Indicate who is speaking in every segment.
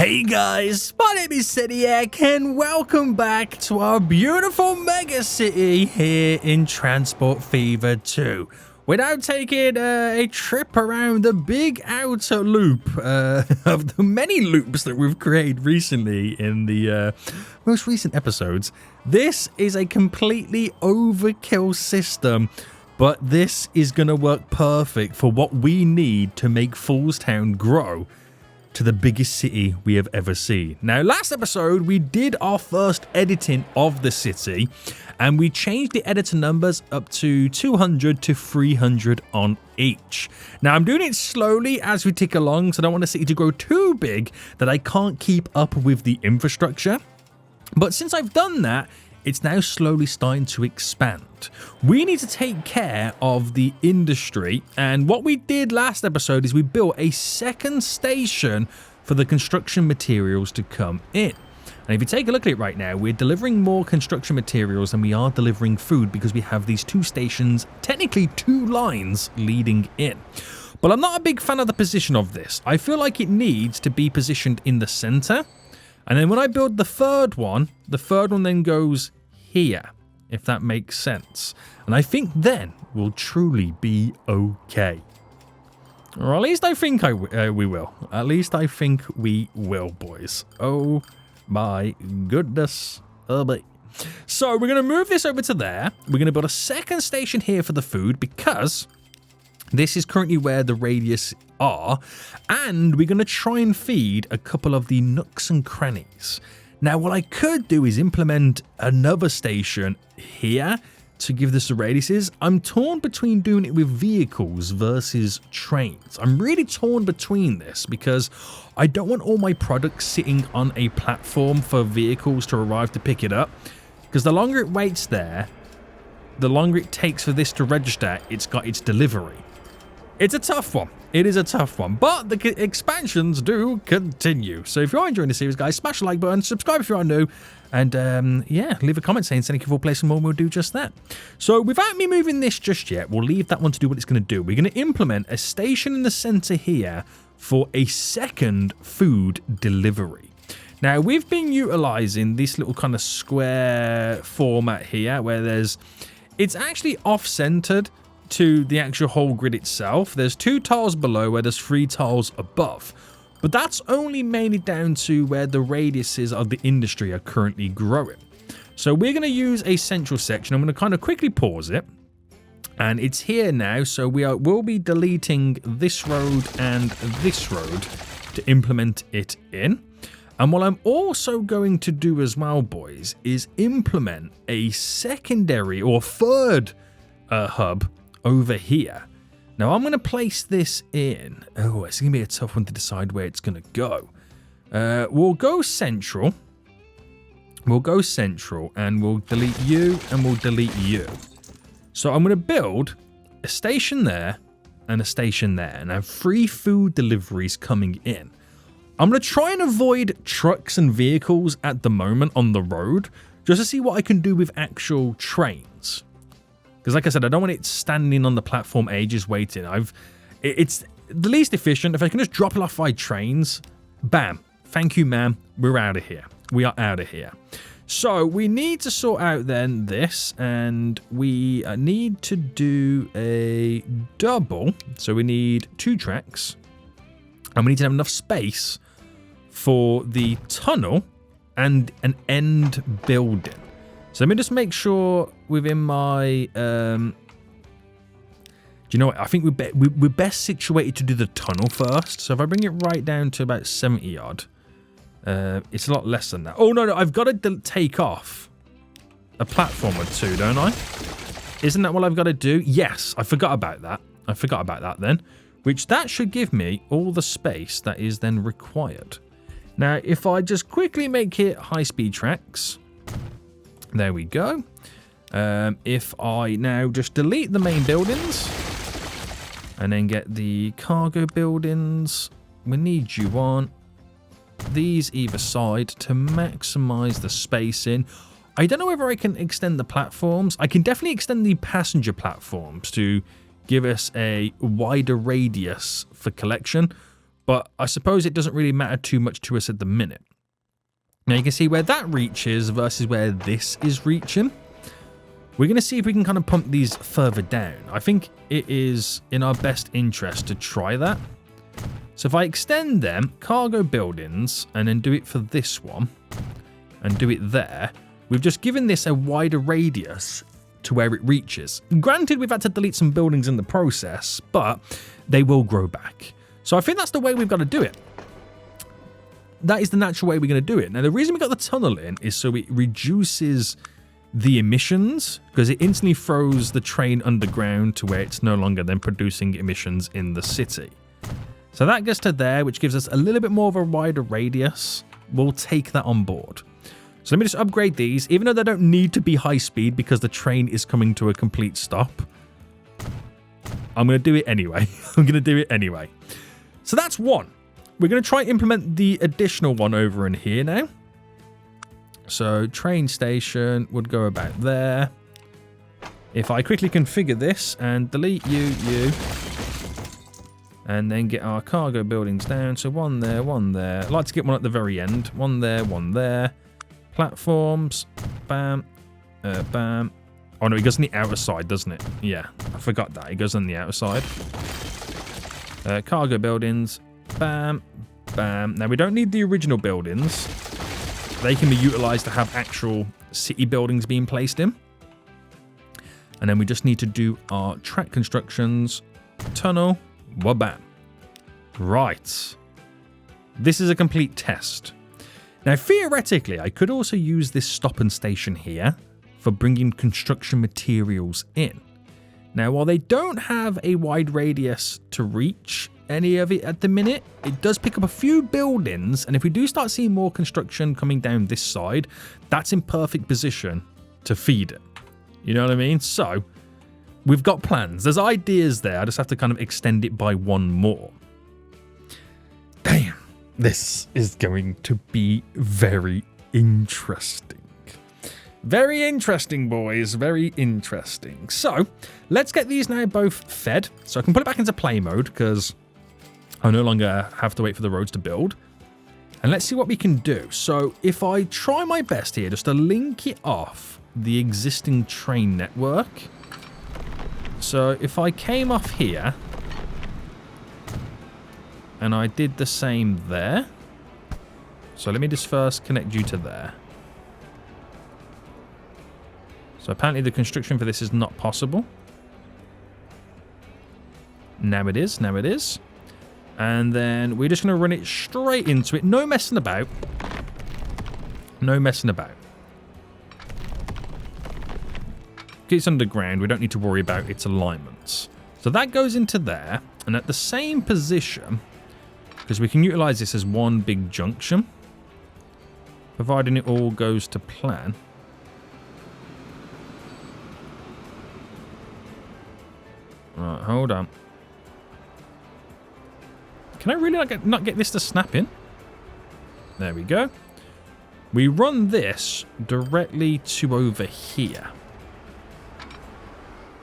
Speaker 1: Hey guys, my name is Seniac and welcome back to our beautiful mega city here in Transport Fever 2. We're now taking a trip around the big outer loop of the many loops that we've created recently in the most recent episodes. This is a completely overkill system, but this is going to work perfect for what we need to make Foolstown grow to the biggest city we have ever seen. Now, last episode, we did our first editing of the city, and we changed the editor numbers up to 200 to 300 on each. Now, I'm doing it slowly as we tick along, so I don't want the city to grow too big that I can't keep up with the infrastructure. But since I've done that, it's now slowly starting to expand. We need to take care of the industry, and what we did last episode is we built a second station for the construction materials to come in. And if you take a look at it right now, we're delivering more construction materials than we are delivering food because we have these two stations, technically two lines leading in. But I'm not a big fan of the position of this. I feel like it needs to be positioned in the center. And then when I build the third one then goes here, if that makes sense. And I think then we'll truly be okay. Or at least I think we will. At least I think we will, boys. Oh my goodness. Oh boy. So we're going to move this over to there. We're going to build a second station here for the food because this is currently where the radius are, and we're going to try and feed a couple of the nooks and crannies. Now, what I could do is implement another station here to give this the radiuses. I'm torn between doing it with vehicles versus trains. I'm really torn between this because I don't want all my products sitting on a platform for vehicles to arrive to pick it up, because the longer it waits there, the longer it takes for this to register it's got its delivery. It's a tough one. It is a tough one, but the expansions do continue. So if you're enjoying the series, guys, smash the like button, subscribe if you are new, and yeah, leave a comment saying thank you for playing some more, and we'll do just that. So without me moving this just yet, we'll leave that one to do what it's going to do. We're going to implement a station in the center here for a second food delivery. Now, we've been utilizing this little kind of square format here where it's actually off-centered to the actual whole grid itself. There's 2 tiles below where there's 3 tiles above, but that's only mainly down to where the radiuses of the industry are currently growing. So we're going to use a central section. I'm going to kind of quickly pause it, and it's here now. So we'll be deleting this road and this road to implement it in. And what I'm also going to do as well, boys, is implement a secondary or third hub over here. Now I'm going to place this in. Oh, it's going to be a tough one to decide where it's going to go. We'll go central. We'll go central, and we'll delete you, and we'll delete you. So I'm going to build a station there and a station there, and have 3 food deliveries coming in. I'm going to try and avoid trucks and vehicles at the moment on the road, just to see what I can do with actual trains. Because like I said, I don't want it standing on the platform ages waiting. It's the least efficient. If I can just drop it off by trains, bam. Thank you, ma'am. We're out of here. We are out of here. So we need to sort out then this, and we need to do a double. So we need 2 tracks, and we need to have enough space for the tunnel and an end building. So let me just make sure within my, do you know what? I think we're best situated to do the tunnel first. So if I bring it right down to about 70 odd, it's a lot less than that. Oh, no, I've got to take off a platform or 2, don't I? Isn't that what I've got to do? Yes, I forgot about that. I forgot about that then, which that should give me all the space that is then required. Now, if I just quickly make it high-speed tracks, there we go. If I now just delete the main buildings and then get the cargo buildings, we need you on these either side to maximize the spacing. I don't know whether I can extend the platforms. I can definitely extend the passenger platforms to give us a wider radius for collection, But I suppose it doesn't really matter too much to us at the minute. Now you can see where that reaches versus where this is reaching. We're going to see if we can kind of pump these further down. I think it is in our best interest to try that. So if I extend them, cargo buildings, and then do it for this one, and do it there, we've just given this a wider radius to where it reaches. Granted, we've had to delete some buildings in the process, but they will grow back. So I think that's the way we've got to do it. That is the natural way we're going to do it. Now, the reason we got the tunnel in is so it reduces the emissions, because it instantly throws the train underground to where it's no longer then producing emissions in the city. So that gets to there, which gives us a little bit more of a wider radius. We'll take that on board. So let me just upgrade these, even though they don't need to be high speed because the train is coming to a complete stop. I'm going to do it anyway. I'm going to do it anyway. So that's one. We're going to try and implement the additional one over in here now. So train station would go about there. If I quickly configure this and delete you, and then get our cargo buildings down. So one there, one there. I'd like to get one at the very end. One there, one there. Platforms. Bam. Bam. Oh no, it goes on the outer side, doesn't it? Yeah, I forgot that. It goes on the outer side. Cargo buildings. Bam. Bam. Now we don't need the original buildings. They can be utilized to have actual city buildings being placed in. And then we just need to do our track constructions. Tunnel. Wabam. Right. This is a complete test. Now, theoretically, I could also use this stop and station here for bringing construction materials in. Now, while they don't have a wide radius to reach any of it at the minute, it does pick up a few buildings, and if we do start seeing more construction coming down this side, that's in perfect position to feed it. You know what I mean? So, we've got plans. There's ideas there. I just have to kind of extend it by one more. Damn. This is going to be very interesting. Very interesting, boys. Very interesting. So, let's get these now both fed. So I can put it back into play mode because I no longer have to wait for the roads to build. And let's see what we can do. So if I try my best here just to link it off the existing train network. So if I came off here and I did the same there. So let me just first connect you to there. So apparently the construction for this is not possible. Now it is. Now it is. And then we're just going to run it straight into it. No messing about. No messing about. It's underground. We don't need to worry about its alignments. So that goes into there. And at the same position, because we can utilize this as one big junction, providing it all goes to plan. Right, hold on. Can I really not get this to snap in? There we go. We run this directly to over here.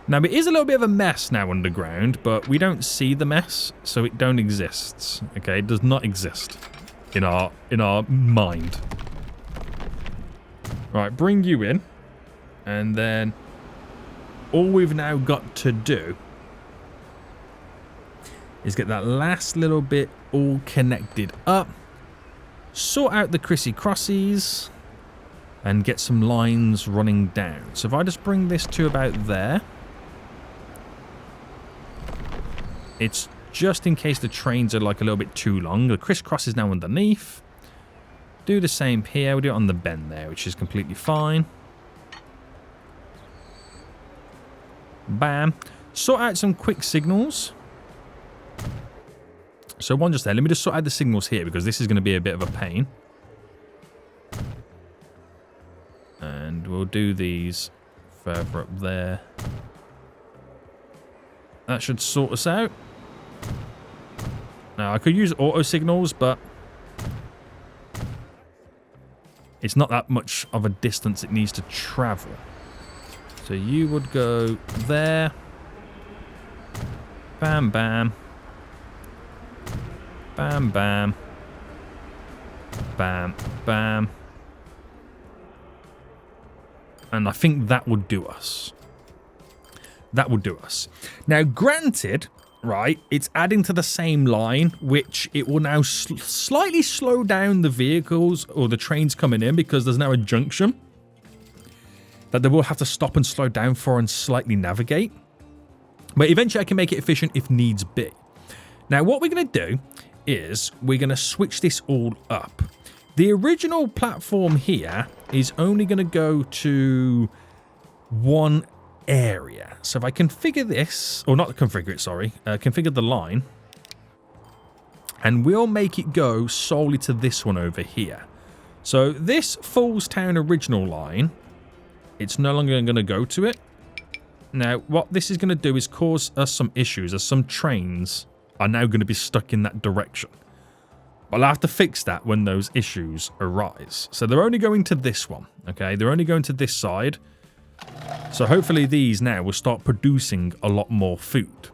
Speaker 1: Now, it is a little bit of a mess now underground, but we don't see the mess, so it don't exist. Okay, it does not exist in our mind. Right, bring you in. And then all we've now got to do is get that last little bit all connected up, sort out the crissy crossies, and get some lines running down. So if I just bring this to about there, it's just in case the trains are like a little bit too long. The crisscross is now underneath. Do the same here. We'll do it on the bend there, which is completely fine. Bam. Sort out some quick signals. So one just there. Let me just sort out the signals here because this is going to be a bit of a pain. And we'll do these further up there. That should sort us out. Now, I could use auto signals, but it's not that much of a distance it needs to travel. So you would go there. Bam, bam. Bam, bam. Bam, bam. And I think that would do us. That would do us. Now, granted, right, it's adding to the same line, which it will now slightly slow down the vehicles or the trains coming in because there's now a junction that they will have to stop and slow down for and slightly navigate. But eventually I can make it efficient if needs be. Now, what we're going to do is we're going to switch this all up. The original platform here is only going to go to one area. So if I configure this, or not configure it, sorry, configure the line, and we'll make it go solely to this one over here. So this Falls Town original line, it's no longer going to go to it. Now, what this is going to do is cause us some issues, as some trains are now going to be stuck in that direction. I'll have to fix that when those issues arise. So they're only going to this one, okay? They're only going to this side. So hopefully these now will start producing a lot more food.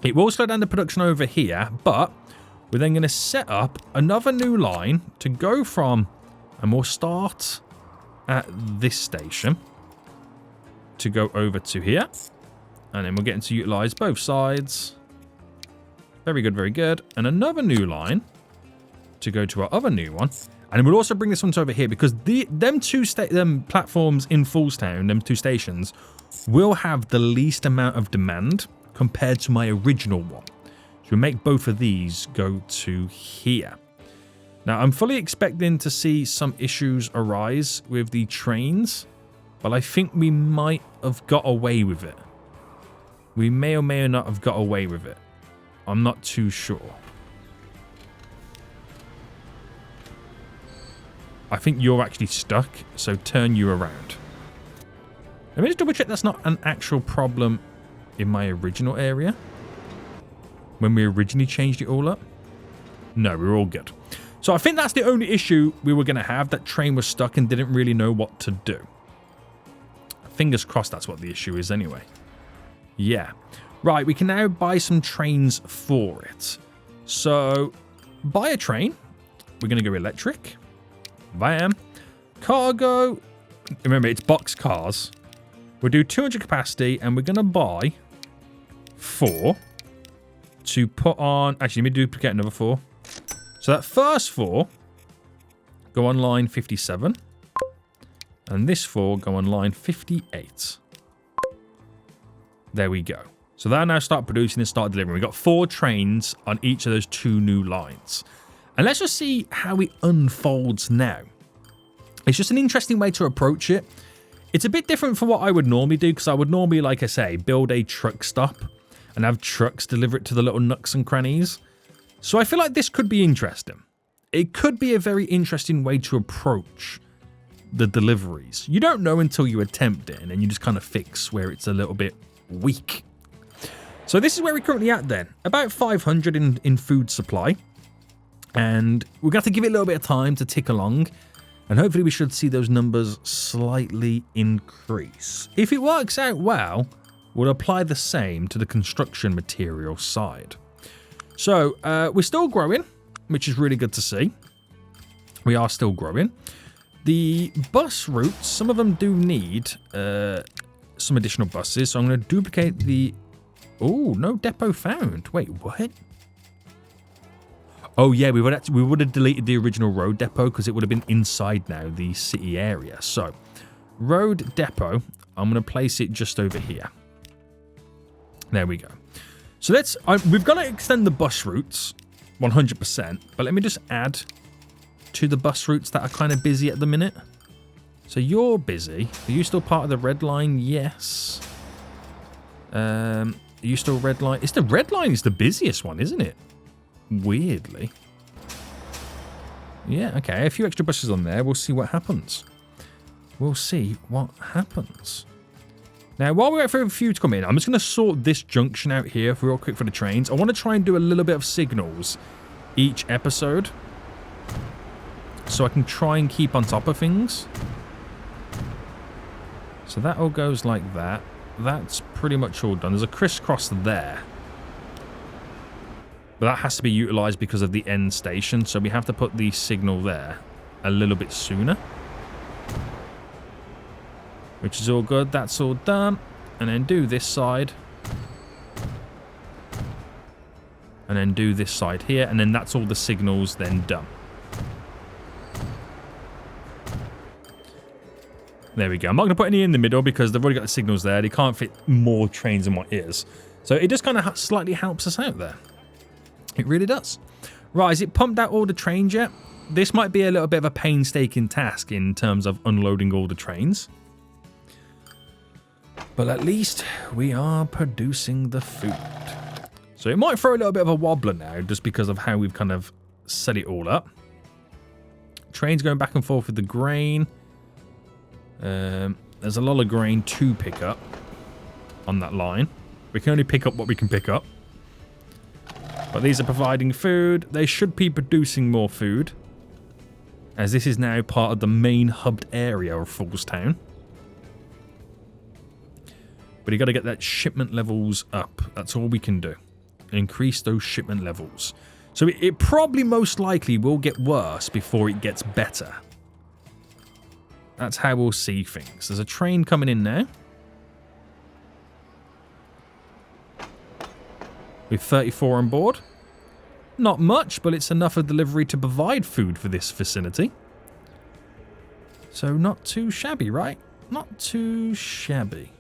Speaker 1: It will slow down the production over here, but we're then going to set up another new line to go from, and we'll start at this station to go over to here. And then we're getting to utilize both sides. Very good, very good. And another new line to go to our other new one. And we'll also bring this one to over here because them platforms in Foolstown, them two stations, will have the least amount of demand compared to my original one. So we'll make both of these go to here. Now, I'm fully expecting to see some issues arise with the trains, but I think we might have got away with it. We may or may not have got away with it. I'm not too sure. I think you're actually stuck, so turn you around. Let me just double check that's not an actual problem in my original area. When we originally changed it all up. No, we're all good. So I think that's the only issue we were going to have. That train was stuck and didn't really know what to do. Fingers crossed that's what the issue is anyway. Yeah. Right, we can now buy some trains for it. So, buy a train. We're going to go electric. Bam. Cargo. Remember, it's box cars. We'll do 200 capacity, and we're going to buy 4 to put on... Actually, let me duplicate another 4. So that first 4 go on line 57. And this 4 go on line 58. There we go. So they'll now start producing and start delivering. We've got 4 trains on each of those 2 new lines. And let's just see how it unfolds now. It's just an interesting way to approach it. It's a bit different from what I would normally do, because I would normally, like I say, build a truck stop and have trucks deliver it to the little nooks and crannies. So I feel like this could be interesting. It could be a very interesting way to approach the deliveries. You don't know until you attempt it, and then you just kind of fix where it's a little bit weak. So this is where we're currently at then. About 500 in food supply. And we're going to have to give it a little bit of time to tick along. And hopefully we should see those numbers slightly increase. If it works out well, we'll apply the same to the construction material side. So we're still growing, which is really good to see. We are still growing. The bus routes, some of them do need some additional buses. So I'm going to duplicate the... Oh, no depot found. Wait, what? Oh, yeah, we would have deleted the original road depot because it would have been inside now the city area. So, road depot, I'm going to place it just over here. There we go. So we've got to extend the bus routes 100%, but let me just add to the bus routes that are kind of busy at the minute. So you're busy. Are you still part of the red line? Yes. Are you still red line? It's the red line is the busiest one, isn't it? Weirdly. Yeah, okay. A few extra buses on there. We'll see what happens. We'll see what happens. Now, while we wait for a few to come in, I'm just going to sort this junction out here real quick for the trains. I want to try and do a little bit of signals each episode, so I can try and keep on top of things. So that all goes like that. That's pretty much all done. There's a crisscross there. But that has to be utilized because of the end station. So we have to put the signal there a little bit sooner. Which is all good. That's all done. And then do this side. And then do this side here. And then that's all the signals then done. There we go. I'm not going to put any in the middle because they've already got the signals there. They can't fit more trains in my ears. So it just kind of slightly helps us out there. It really does. Right, has it pumped out all the trains yet? This might be a little bit of a painstaking task in terms of unloading all the trains. But at least we are producing the food. So it might throw a little bit of a wobbler now just because of how we've kind of set it all up. Trains going back and forth with the grain. There's a lot of grain to pick up on that line. We can only pick up what we can pick up. But these are providing food. They should be producing more food, as this is now part of the main hubbed area of Foolstown. But you got to get that shipment levels up. That's all we can do. Increase those shipment levels. So it probably most likely will get worse before it gets better. That's how we'll see things. There's a train coming in now. With 34 on board. Not much, but it's enough of delivery to provide food for this vicinity. So not too shabby, right? Not too shabby.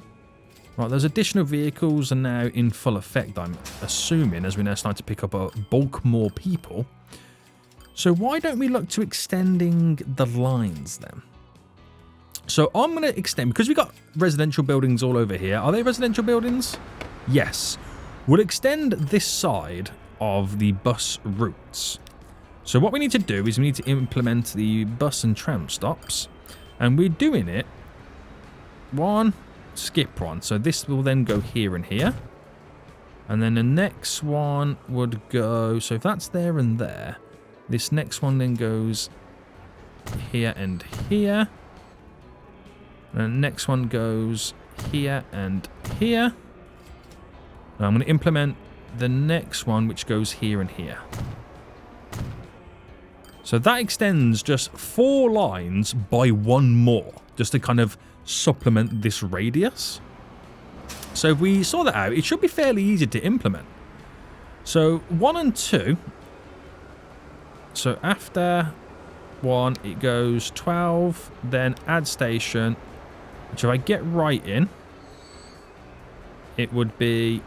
Speaker 1: Right, those additional vehicles are now in full effect, I'm assuming, as we now start to pick up a bulk more people. So why don't we look to extending the lines then? So I'm going to extend, because we've got residential buildings all over here. Are they residential buildings? Yes. We'll extend this side of the bus routes. So what we need to do is we need to implement the bus and tram stops. And we're doing it one, skip one. So this will then go here and here. And then the next one would go, so if that's there and there, this next one then goes here and here. And the next one goes here and here. Now I'm going to implement the next one, which goes here and here. So that extends just 4 lines by 1 more, just to kind of supplement this radius. So if we saw that out, it should be fairly easy to implement. So 1 and 2. So after 1, it goes 12, then add station, which if I get right in, it would be...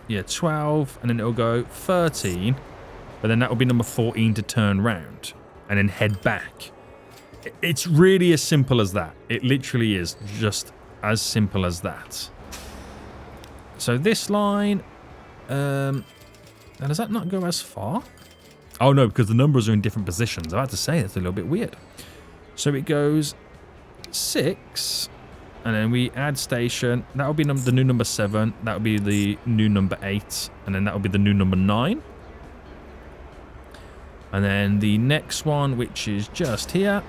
Speaker 1: yeah, 12, and then it'll go 13, but then that will be number 14 to turn round and then head back. It's really as simple as that. It literally is just as simple as that. So this line, now does that not go as far? Oh no, because the numbers are in different positions. I have to say that's a little bit weird. So it goes 6. And then we add station. That will be the new number 7. That will be the new number 8. And then that will be the new number 9. And then the next one, which is just here.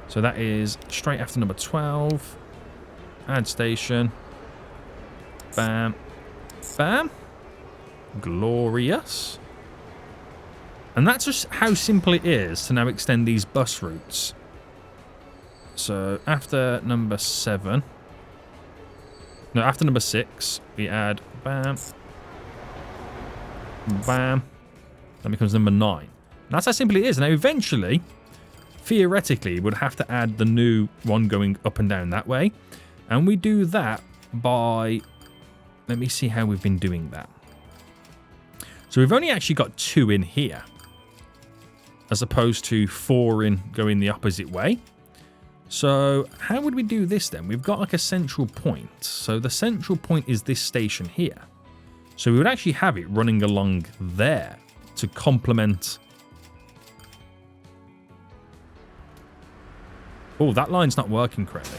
Speaker 1: So that is straight after number 12. Add station. Bam. Bam. Glorious. And that's just how simple it is to now extend these bus routes. So after number 7, no, after number 6, we add bam, bam. That becomes number 9. And that's how simple it is. Now, eventually, theoretically, we'd have to add the new one going up and down that way. And we do that by, let me see how we've been doing that. So we've only actually got 2 in here, as opposed to 4 in going the opposite way. So how would we do this then? We've got like a central point. So the central point is this station here. So we would actually have it running along there to complement. Oh, that line's not working correctly.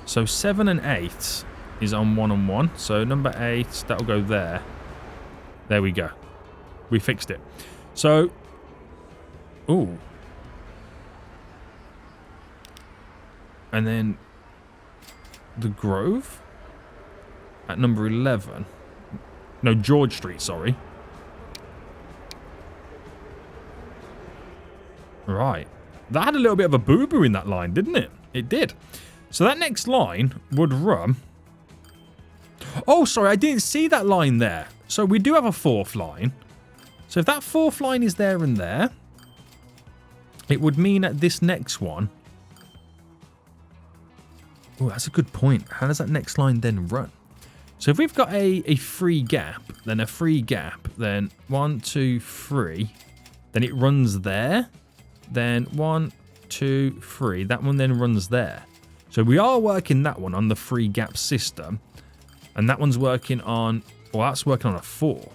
Speaker 1: So 7 and 8 is on 1 and 1. So number 8, that'll go there. There we go. We fixed it. So, ooh. And then the Grove at number 11. No, George Street, sorry. Right. That had a little bit of a boo-boo in that line, didn't it? It did. So that next line would run... Oh, sorry, I didn't see that line there. So we do have a fourth line. So if that fourth line is there and there, it would mean that this next one... Oh, that's a good point. How does that next line then run? So if we've got a free gap, then a free gap, then 1, 2, 3, then it runs there. Then 1, 2, 3. That one then runs there. So we are working that one on the free gap system. And that one's working on... Well, that's working on a 4.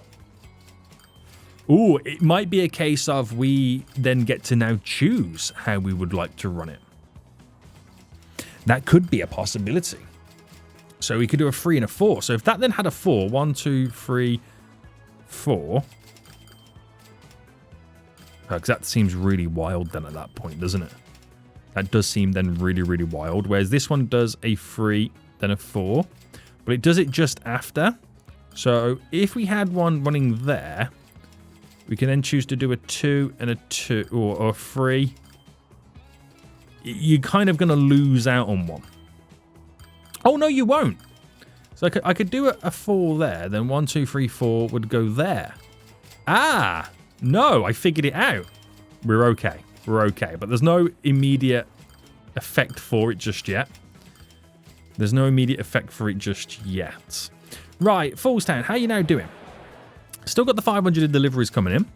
Speaker 1: Ooh, it might be a case of we then get to now choose how we would like to run it. That could be a possibility. So we could do a 3 and a 4. So if that then had a 4, 1, 2, 3, 4... Because that seems really wild then at that point, doesn't it? That does seem then really, really wild. Whereas this one does a 3, then a 4. But it does it just after. So if we had one running there, we can then choose to do a 2 and a 2 or a 3. You're kind of going to lose out on one. Oh, no, you won't. So I could do a 4 there. Then 1, 2, 3, 4 would go there. Ah! No, I figured it out. We're okay. We're okay. But there's no immediate effect for it just yet. There's no immediate effect for it just yet. Right, Foolstown, how are you now doing? Still got the 500 deliveries coming in.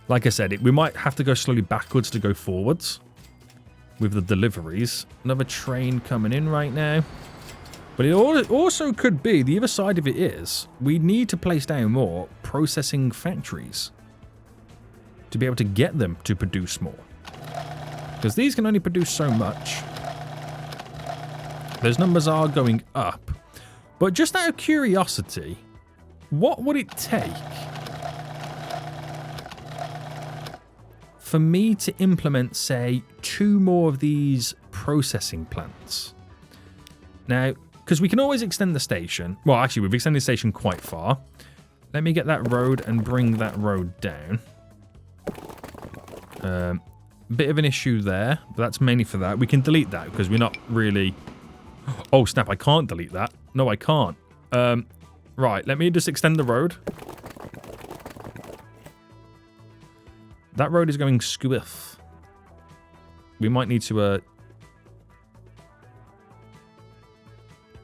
Speaker 1: Like I said, we might have to go slowly backwards to go forwards with the deliveries. Another train coming in right now. But it also could be, the other side of it is, we need to place down more processing factories to be able to get them to produce more. Because these can only produce so much. Those numbers are going up. But just out of curiosity, what would it take for me to implement, say, 2 more of these processing plants? Now, because we can always extend the station. Well, actually, we've extended the station quite far. Let me get that road and bring that road down. Bit of an issue there, but that's mainly for that. We can delete that because we're not really... Oh, snap, I can't delete that. No, I can't. Right, let me just extend the road. That road is going squiff. We might need to... No,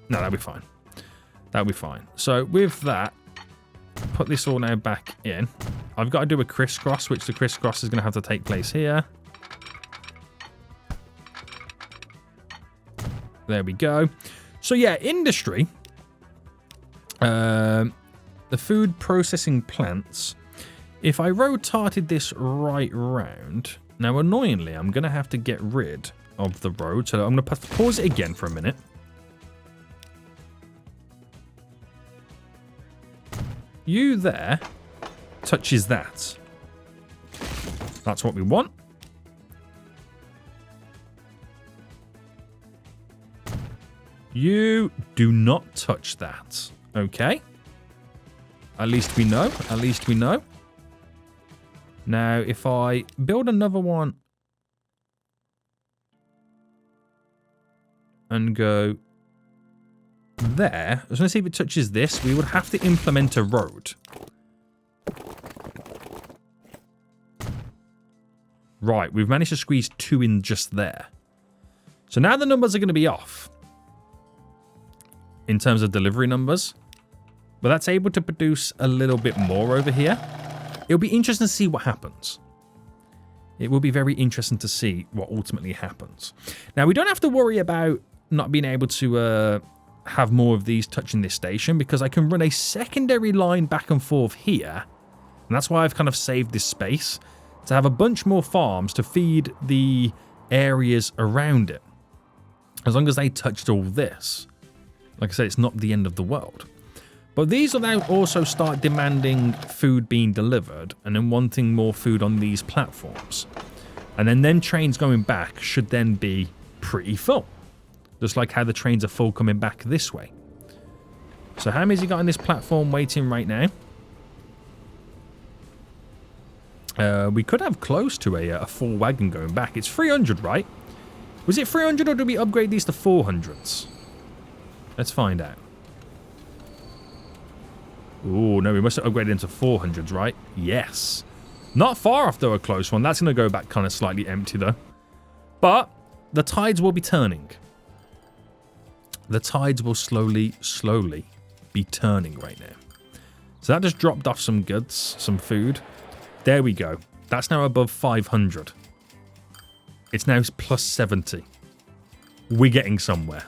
Speaker 1: that'll be fine. That'll be fine. So with that, put this all now back in. I've got to do a crisscross, which the crisscross is going to have to take place here. There we go. So yeah, industry. The food processing plants. If I rotated this right round, now annoyingly, I'm going to have to get rid of the road. So I'm going to pause it again for a minute. You there touches that. That's what we want. You do not touch that. Okay. At least we know. At least we know. Now, if I build another one and go there, I was going to see if it touches this. We would have to implement a road. Right, we've managed to squeeze 2 in just there. So now the numbers are going to be off in terms of delivery numbers. But that's able to produce a little bit more over here. It'll be interesting to see what happens. It will be very interesting to see what ultimately happens. Now, we don't have to worry about not being able to have more of these touching this station, because I can run a secondary line back and forth here. And that's why I've kind of saved this space, to have a bunch more farms to feed the areas around it. As long as they touched all this. Like I said, it's not the end of the world. But these will now also start demanding food being delivered and then wanting more food on these platforms. And then trains going back should then be pretty full. Just like how the trains are full coming back this way. So how many has he got on this platform waiting right now? We could have close to a full wagon going back. It's 300, right? Was it 300 or did we upgrade these to 400s? Let's find out. Oh, no, we must have upgraded into 400s, right? Yes. Not far off, though, a close one. That's going to go back kind of slightly empty, though. But the tides will be turning. The tides will slowly be turning right now. So that just dropped off some goods, some food. There we go. That's now above 500. It's now plus 70. We're getting somewhere.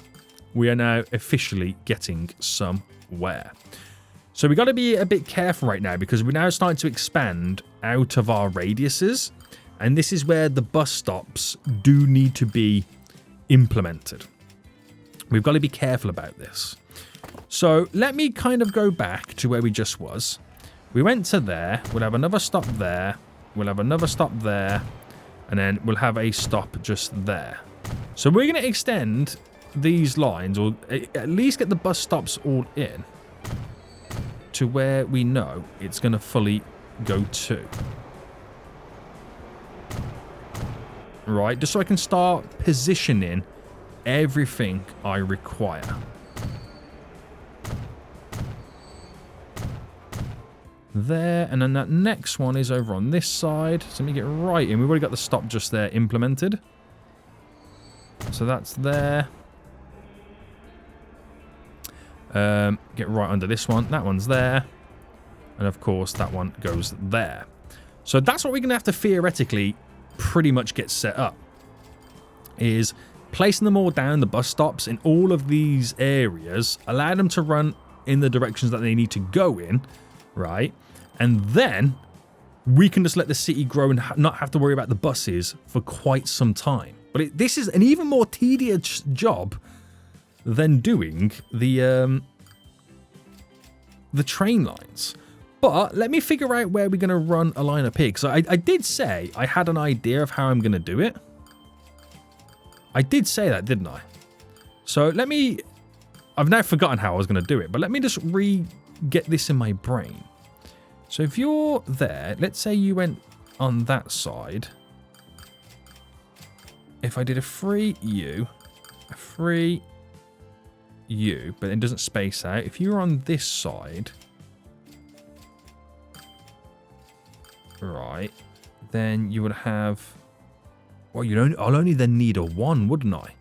Speaker 1: We are now officially getting somewhere. So we got to be a bit careful right now because we're now starting to expand out of our radiuses. And this is where the bus stops do need to be implemented. We've got to be careful about this. So let me kind of go back to where we just was. We went to there. We'll have another stop there. We'll have another stop there. And then we'll have a stop just there. So we're going to extend these lines, or at least get the bus stops all in, to where we know it's going to fully go to. Right, just so I can start positioning everything I require. There, and then that next one is over on this side. So let me get right in. We've already got the stop just there implemented. So that's there. Get right under this one. That one's there. And of course, that one goes there. So that's what we're going to have to theoretically pretty much get set up. Is placing them all down, the bus stops, in all of these areas. Allow them to run in the directions that they need to go in. Right? And then we can just let the city grow and not have to worry about the buses for quite some time. But this is an even more tedious job than doing the train lines. But let me figure out where we're going to run a line up here. Because I did say I had an idea of how I'm going to do it. I did say that, didn't I? So let me... I've now forgotten how I was going to do it. But let me just get this in my brain. So if you're there, let's say you went on that side. If I did a free U, but it doesn't space out. If you were on this side, right, then you would have, well, I'll only then need a 1, wouldn't I?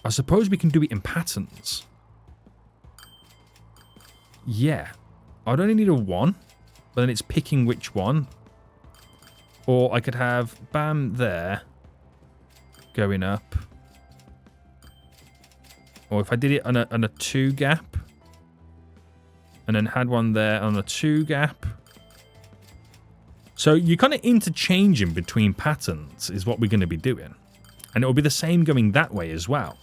Speaker 1: I suppose we can do it in patterns. Yeah. I'd only need a 1, but then it's picking which one. Or I could have bam there going up. Or if I did it on a 2 gap and then had one there on a 2 gap. So you're kind of interchanging between patterns is what we're going to be doing. And it will be the same going that way as well.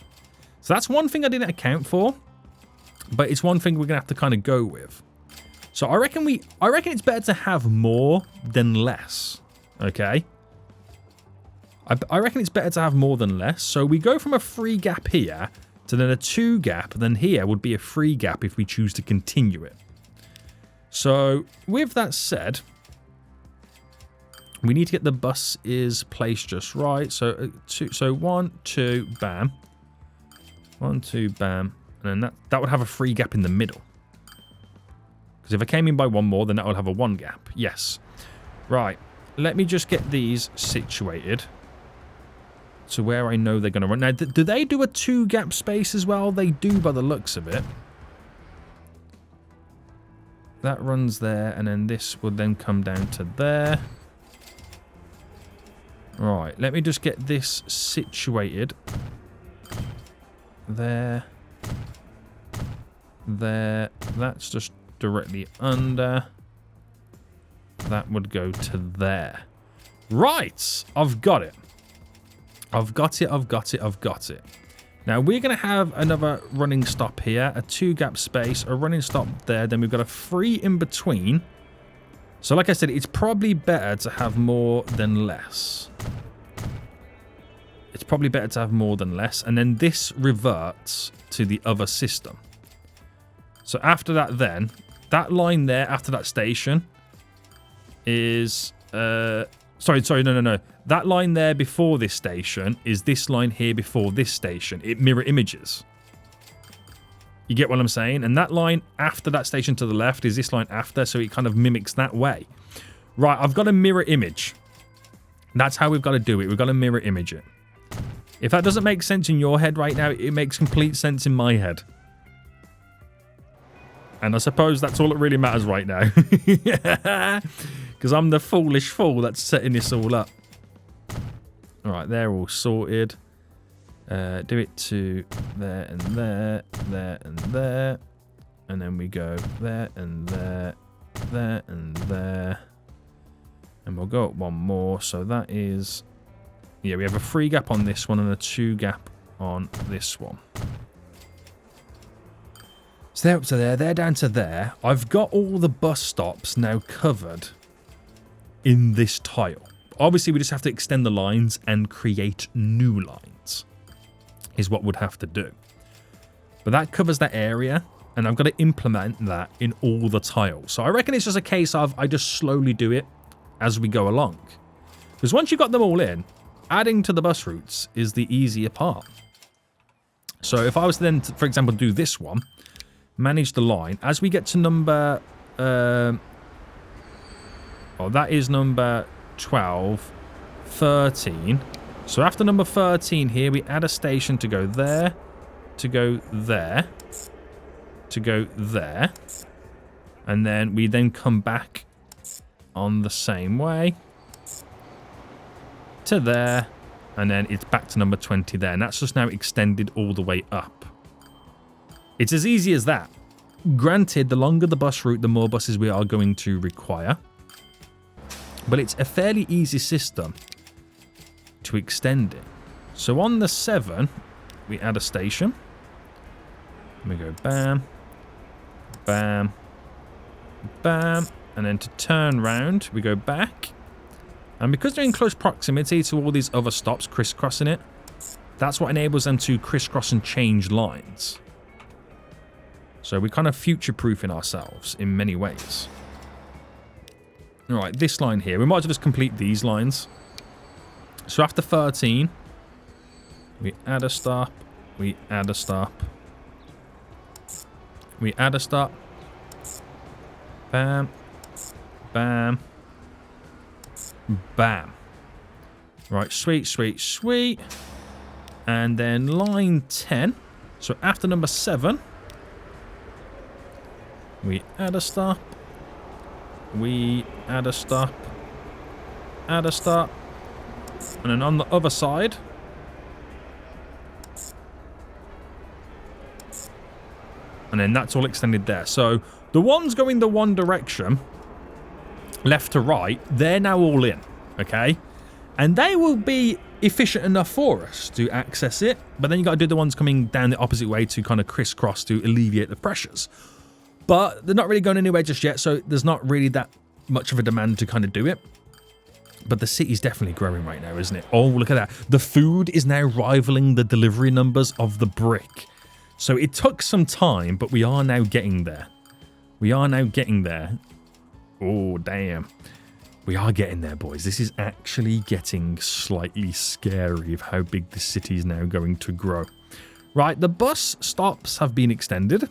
Speaker 1: So that's one thing I didn't account for, but it's one thing we're going to have to kind of go with. So I reckon it's better to have more than less. Okay? I reckon it's better to have more than less. So we go from a 3 gap here to then a 2 gap, then here would be a 3 gap if we choose to continue it. So with that said, we need to get the buses placed just right. So 1, 2, bam. 1, 2, bam. And then that would have a 3 gap in the middle. Because if I came in by 1 more, then that would have a 1 gap. Yes. Right. Let me just get these situated to where I know they're going to run. Now, do they do a 2 gap space as well? They do by the looks of it. That runs there, and then this would then come down to there. Right. Let me just get this situated. There. That's just directly under. That would go to there. Right. I've got it. I've got it. Now we're going to have another running stop here. A 2 gap space. A running stop there. Then we've got a 3 in between. So like I said, it's probably better to have more than less. It's probably better to have more than less. And then this reverts to the other system. So after that then, that line there after that station is... Sorry, no. That line there before this station is this line here before this station. It mirror images. You get what I'm saying? And that line after that station to the left is this line after, so it kind of mimics that way. Right, I've got a mirror image. That's how we've got to do it. We've got to mirror image it. If that doesn't make sense in your head right now, it makes complete sense in my head. And I suppose that's all that really matters right now. Because I'm the foolish fool that's setting this all up. Alright, they're all sorted. Do it to there and there, there and there. And then we go there and there, there and there. And we'll go up one more. So that is... Yeah, we have a 3 gap on this one and a 2 gap on this one. So they're up to there, they're down to there. I've got all the bus stops now covered in this tile. Obviously, we just have to extend the lines and create new lines is what we'd have to do. But that covers that area, and I've got to implement that in all the tiles. So I reckon it's just a case of I just slowly do it as we go along. Because once you've got them all in, adding to the bus routes is the easier part. So if I was to then, for example, do this one, manage the line, as we get to number... that is number 12, 13. So after number 13 here, we add a station to go there, to go there, to go there. And then we then come back on the same way to there. And then it's back to number 20 there. And that's just now extended all the way up. It's as easy as that. Granted, the longer the bus route, the more buses we are going to require. But it's a fairly easy system to extend it. So on the 7, we add a station. We go bam, bam, bam. And then to turn round, we go back. And because they're in close proximity to all these other stops crisscrossing it, that's what enables them to crisscross and change lines. So we're kind of future-proofing ourselves in many ways. Alright, this line here. We might as well just complete these lines. So after 13, we add a stop, we add a stop, we add a stop, bam, bam, bam. Right, sweet, sweet, sweet. And then line 10. So after number 7, we add a stop, we add a stop, add a stop, and then on the other side, and then that's all extended there. So the ones going the one direction, left to right, they're now all in, okay? And they will be efficient enough for us to access it, but then you got to do the ones coming down the opposite way to kind of crisscross to alleviate the pressures. But they're not really going anywhere just yet, so there's not really that much of a demand to kind of do it. But the city's definitely growing right now, isn't it? Oh, look at that. The food is now rivaling the delivery numbers of the brick. So it took some time, but we are now getting there. We are now getting there. Oh, damn. We are getting there, boys. This is actually getting slightly scary of how big the city is now going to grow. Right, the bus stops have been extended.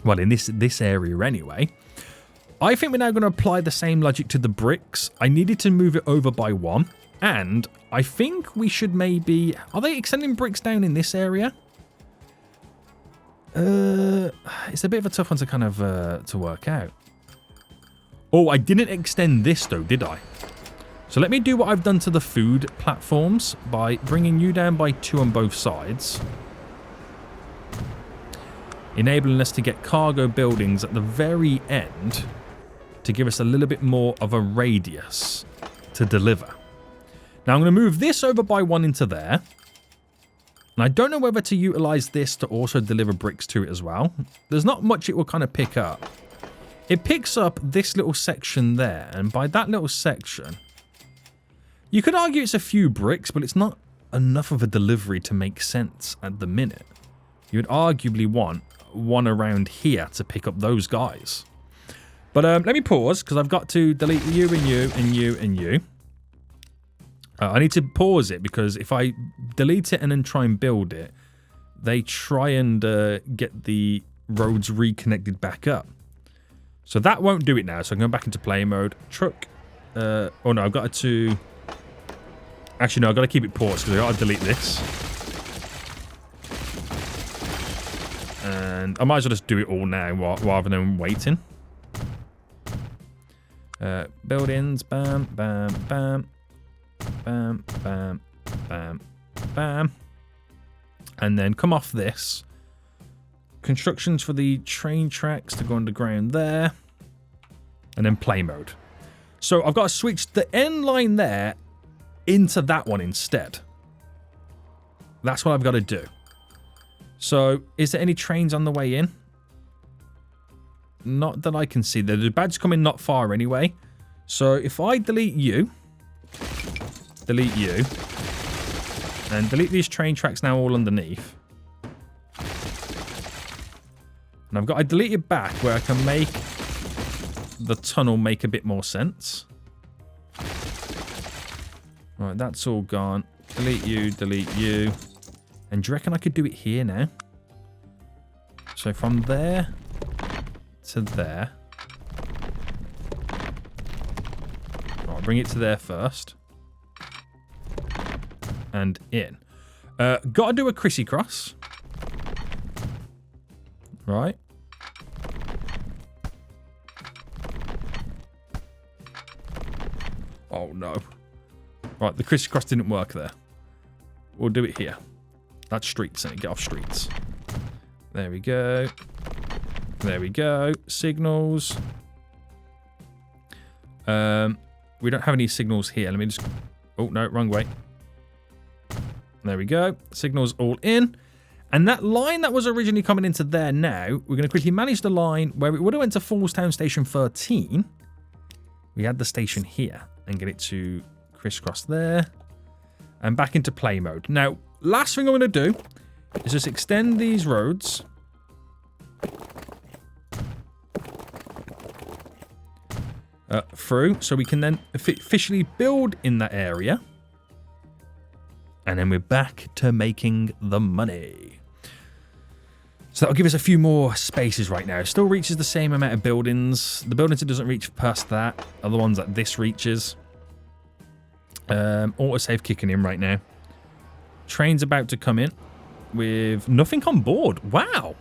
Speaker 1: Well, in this area anyway. I think we're now going to apply the same logic to the bricks. I needed to move it over by 1. And I think we should maybe... Are they extending bricks down in this area? It's a bit of a tough one to kind of to work out. Oh, I didn't extend this though, did I? So let me do what I've done to the food platforms by bringing you down by 2 on both sides. Enabling us to get cargo buildings at the very end to give us a little bit more of a radius to deliver. Now I'm going to move this over by 1 into there. And I don't know whether to utilize this to also deliver bricks to it as well. There's not much it will kind of pick up. It picks up this little section there. And by that little section, you could argue it's a few bricks, but it's not enough of a delivery to make sense at the minute. You would arguably want one around here to pick up those guys. But let me pause, because I've got to delete you and you and you and you. I need to pause it, because if I delete it and then try and build it, they try and get the roads reconnected back up. So that won't do it now. So I'm going back into play mode. Truck. Oh no, I've got to... Actually, no, I've got to keep it paused, because I've got to delete this. And I might as well just do it all now rather than waiting. Buildings, bam, bam, bam. Bam, bam, bam, bam. And then come off this. Constructions for the train tracks to go underground there. And then play mode. So I've got to switch the end line there into that one instead. That's what I've got to do. So, is there any trains on the way in? Not that I can see. The badge coming not far anyway. So, if I delete you, and delete these train tracks now all underneath. And I've got to delete it back where I can make the tunnel make a bit more sense. Right, that's all gone. Delete you. And do you reckon I could do it here now? So from there to there. Right, bring it to there first. And in. Got to do a crissy-cross. Right. Oh, no. Right, the crissy-cross didn't work there. We'll do it here. That's streets, and get off streets. There we go. There we go. Signals. We don't have any signals here. Let me just... Oh, no, wrong way. There we go. Signals all in. And that line that was originally coming into there now, we're going to quickly manage the line where it would have went to Fallstown Station 13. We had the station here and get it to crisscross there. And back into play mode. Now, last thing I'm going to do is just extend these roads. Through, so we can then officially build in that area. And then we're back to making the money. So that'll give us a few more spaces right now. It still reaches the same amount of buildings. The buildings it doesn't reach past that are the ones that this reaches. Autosave kicking in right now. Train's about to come in with nothing on board. Wow.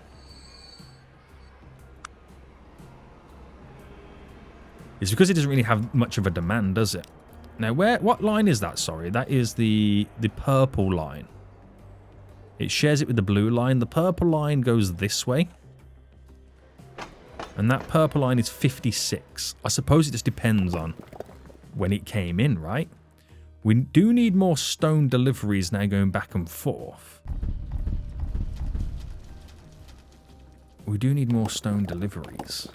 Speaker 1: It's because it doesn't really have much of a demand, does it? Now, what line is that? Sorry, that is the purple line. It shares it with the blue line. The purple line goes this way. And that purple line is 56. I suppose it just depends on when it came in, right? We do need more stone deliveries now going back and forth. We do need more stone deliveries.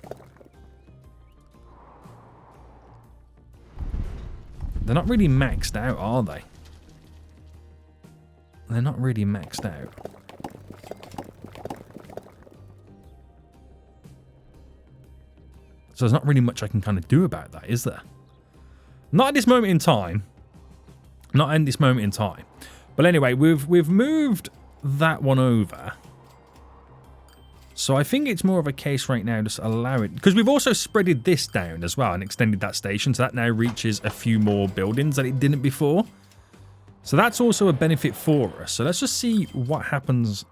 Speaker 1: They're not really maxed out, are they? They're not really maxed out. So there's not really much I can kind of do about that, is there? Not at this moment in time. Not in this moment in time. But anyway, we've moved that one over. So I think it's more of a case right now, just allow it. Because we've also spreaded this down as well and extended that station. So that now reaches a few more buildings that it didn't before. So that's also a benefit for us. So let's just see what happens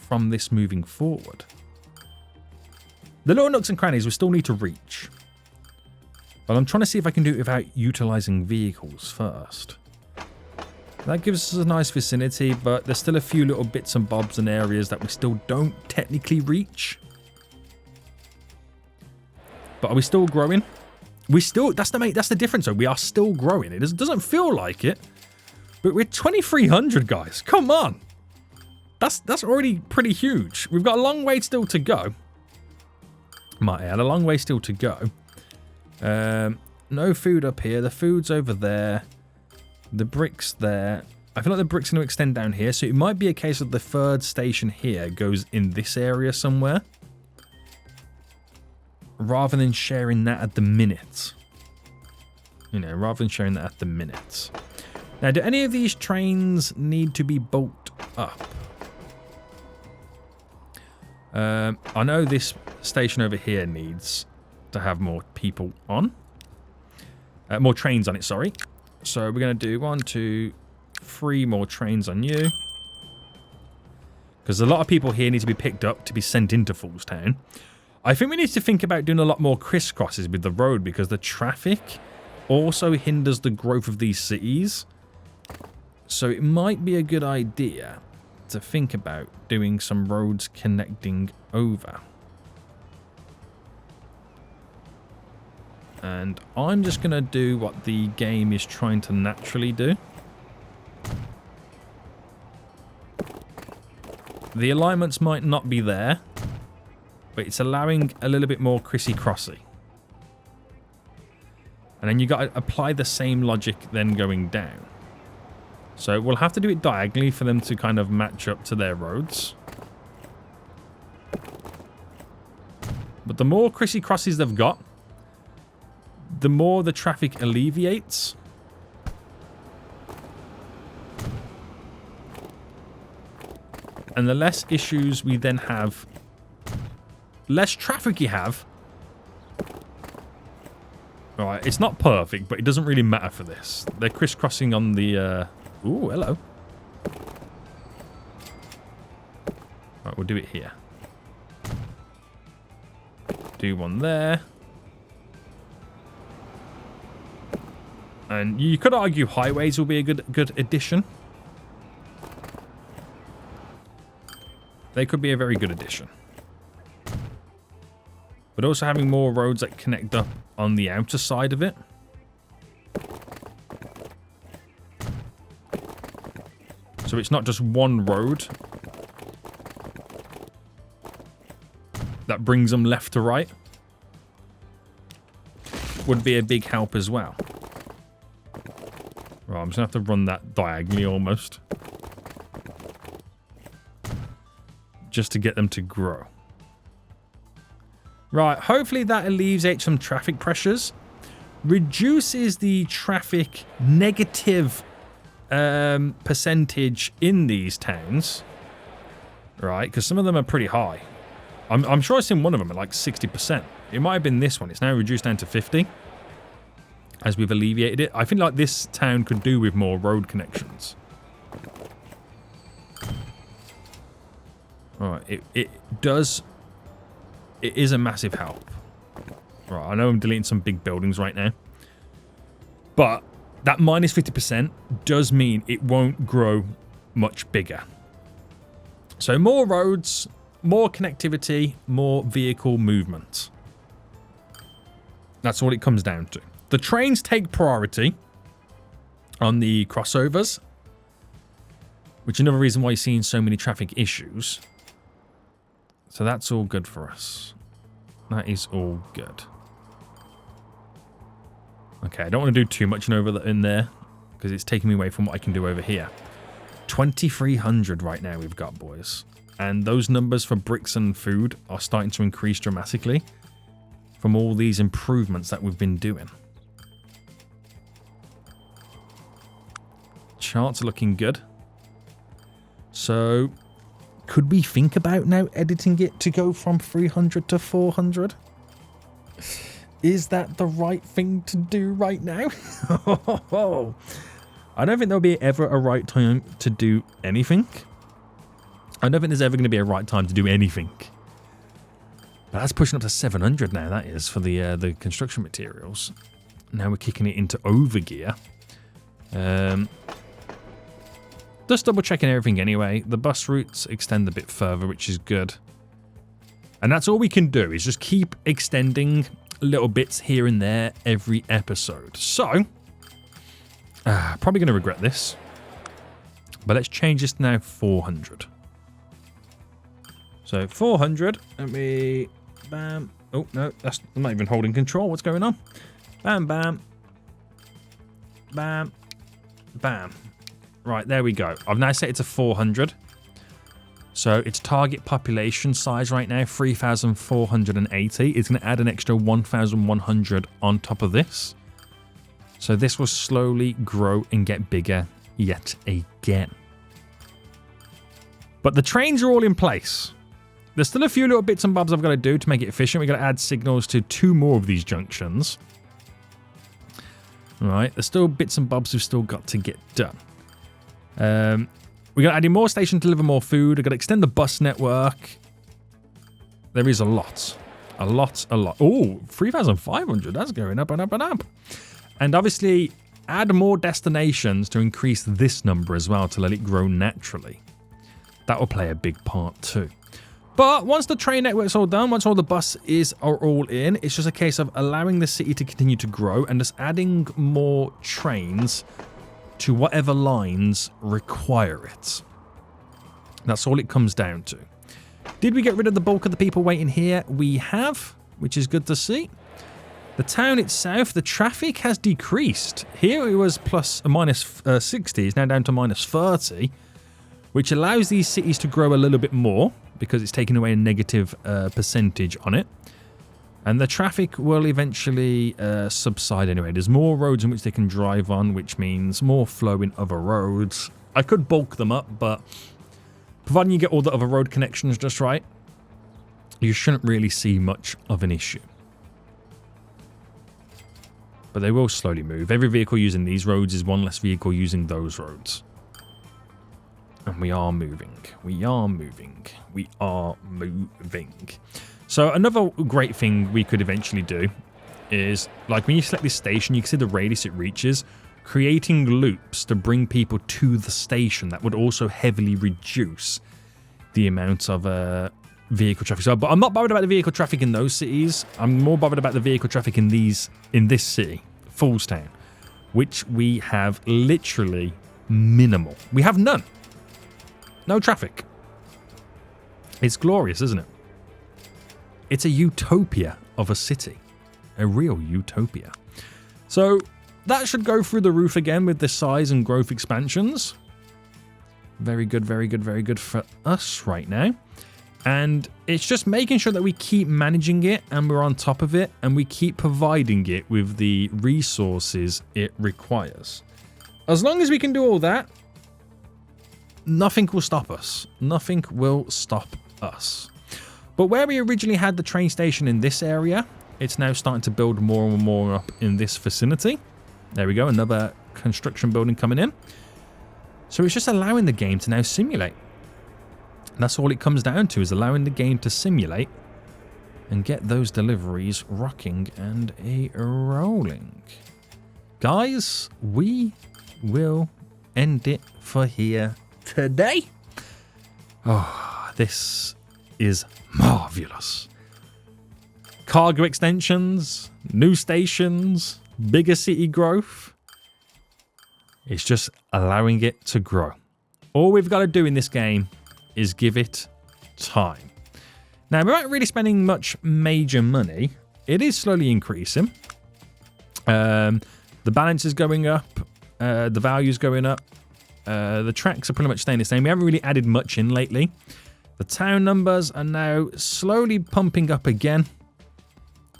Speaker 1: from this moving forward. The little nooks and crannies we still need to reach. But I'm trying to see if I can do it without utilizing vehicles first. That gives us a nice vicinity, but there's still a few little bits and bobs and areas that we still don't technically reach. But are we still growing? We still, that's the difference though. We are still growing. It doesn't feel like it, but we're 2,300 guys. Come on. That's already pretty huge. We've got a long way still to go. Might add, a long way still to go. No food up here. The food's over there. The brick's there. I feel like the brick's going to extend down here, so it might be a case of the third station here goes in this area somewhere, rather than sharing that at the minute. You know, rather than sharing that at the minute. Now, do any of these trains need to be bulked up? I know this station over here needs to have more people on. More trains on it, sorry. So we're going to do 1, 2, 3 more trains on you. Because a lot of people here need to be picked up to be sent into Foolstown. I think we need to think about doing a lot more crisscrosses with the road because the traffic also hinders the growth of these cities. So it might be a good idea to think about doing some roads connecting over. And I'm just going to do what the game is trying to naturally do. The alignments might not be there, but it's allowing a little bit more crissy-crossy. And then you got to apply the same logic then going down. So we'll have to do it diagonally for them to kind of match up to their roads. But the more crissy-crossies they've got, the more the traffic alleviates. And the less issues we then have, less traffic you have. Alright, it's not perfect, but it doesn't really matter for this. They're crisscrossing on the... Ooh, hello. Alright, we'll do it here. Do one there. And you could argue highways will be a good addition. They could be a very good addition. But also having more roads that connect up on the outer side of it. So it's not just one road that brings them left to right. Would be a big help as well. Right, I'm just going to have to run that diagonally almost. Just to get them to grow. Right, hopefully that alleviates some traffic pressures. Reduces the traffic negative percentage in these towns. Right, because some of them are pretty high. I'm sure I've seen one of them at like 60%. It might have been this one. It's now reduced down to 50. As we've alleviated it. I think like this town could do with more road connections. Alright, it does... It is a massive help. Right, I know I'm deleting some big buildings right now. But that minus 50% does mean it won't grow much bigger. So more roads, more connectivity, more vehicle movement. That's all it comes down to. The trains take priority on the crossovers, which is another reason why you're seeing so many traffic issues. So that's all good for us. That is all good. Okay, I don't want to do too much in there because it's taking me away from what I can do over here. 2,300 right now we've got, boys. And those numbers for bricks and food are starting to increase dramatically from all these improvements that we've been doing. Charts are looking good. So, could we think about now editing it to go from 300 to 400? Is that the right thing to do right now? I don't think there'll be ever a right time to do anything. I don't think there's ever going to be a right time to do anything. But that's pushing up to 700 now, that is, for the construction materials. Now we're kicking it into overgear. Just double checking everything anyway. The bus routes extend a bit further, which is good. And that's all we can do, is just keep extending little bits here and there every episode. So, probably going to regret this. But let's change this to now 400. So 400, let me, bam. Oh, no, I'm not even holding control. What's going on? Bam, bam. Bam. Bam. Right, there we go. I've now set it to 400. So its target population size right now, 3,480. It's going to add an extra 1,100 on top of this. So this will slowly grow and get bigger yet again. But the trains are all in place. There's still a few little bits and bobs I've got to do to make it efficient. We've got to add signals to 2 more of these junctions. Right, there's still bits and bobs we've still got to get done. We've got to add in more stations to deliver more food. We've got to extend the bus network. There is a lot. A lot. Oh, 3,500. That's going up and up and up. And obviously, add more destinations to increase this number as well to let it grow naturally. That will play a big part too. But once the train network's all done, once all the buses are all in, it's just a case of allowing the city to continue to grow and just adding more trains to whatever lines require it. That's all it comes down to. Did we get rid of the bulk of the people waiting here? We have, which is good to see. The town itself, the traffic has decreased. Here it was plus minus 60, it's now down to minus 30, which allows these cities to grow a little bit more because it's taking away a negative percentage on it. And the traffic will eventually subside anyway. There's more roads in which they can drive on, which means more flow in other roads. I could bulk them up, but providing you get all the other road connections just right, you shouldn't really see much of an issue. But they will slowly move. Every vehicle using these roads is one less vehicle using those roads. And we are moving. We are moving. We are moving. So another great thing we could eventually do is, like when you select this station, you can see the radius it reaches. Creating loops to bring people to the station that would also heavily reduce the amount of vehicle traffic. So, but I'm not bothered about the vehicle traffic in those cities. I'm more bothered about the vehicle traffic in this city, Foolstown, which we have literally minimal. We have none. No traffic. It's glorious, isn't it? It's a utopia of a city. A real utopia. So that should go through the roof again with the size and growth expansions. Very good, very good, very good for us right now. And it's just making sure that we keep managing it and we're on top of it and we keep providing it with the resources it requires. As long as we can do all that, nothing will stop us. Nothing will stop us. But where we originally had the train station in this area, it's now starting to build more and more up in this vicinity. There we go, another construction building coming in. So it's just allowing the game to now simulate. That's all it comes down to, is allowing the game to simulate and get those deliveries rocking and a-rolling. Guys, we will end it for here today. Oh, this is marvelous. Cargo extensions, new stations, bigger city growth. It's just allowing it to grow. All we've got to do in this game is give it time. Now, we aren't really spending much major money. It is slowly increasing. The balance is going up. The value is going up. The tracks are pretty much staying the same. We haven't really added much in lately. The town numbers are now slowly pumping up again.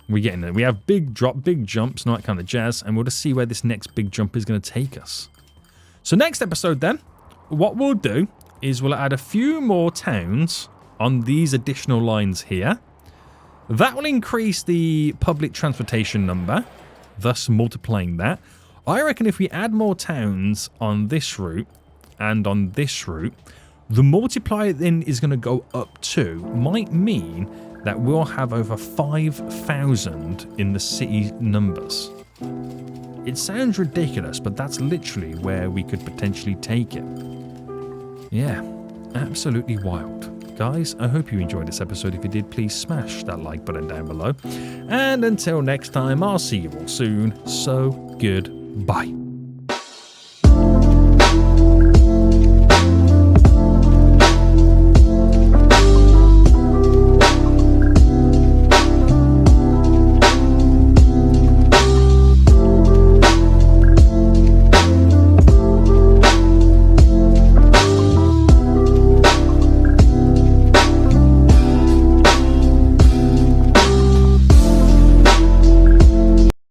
Speaker 1: We're getting there. We have big jumps, and all that kind of jazz. And we'll just see where this next big jump is going to take us. So next episode then, what we'll do is we'll add a few more towns on these additional lines here. That will increase the public transportation number, thus multiplying that. I reckon if we add more towns on this route and on this route, the multiplier then is going to go up too. Might mean that we'll have over 5,000 in the city numbers. It sounds ridiculous, but that's literally where we could potentially take it. Yeah, absolutely wild. Guys, I hope you enjoyed this episode. If you did, please smash that like button down below. And until next time, I'll see you all soon. So, goodbye.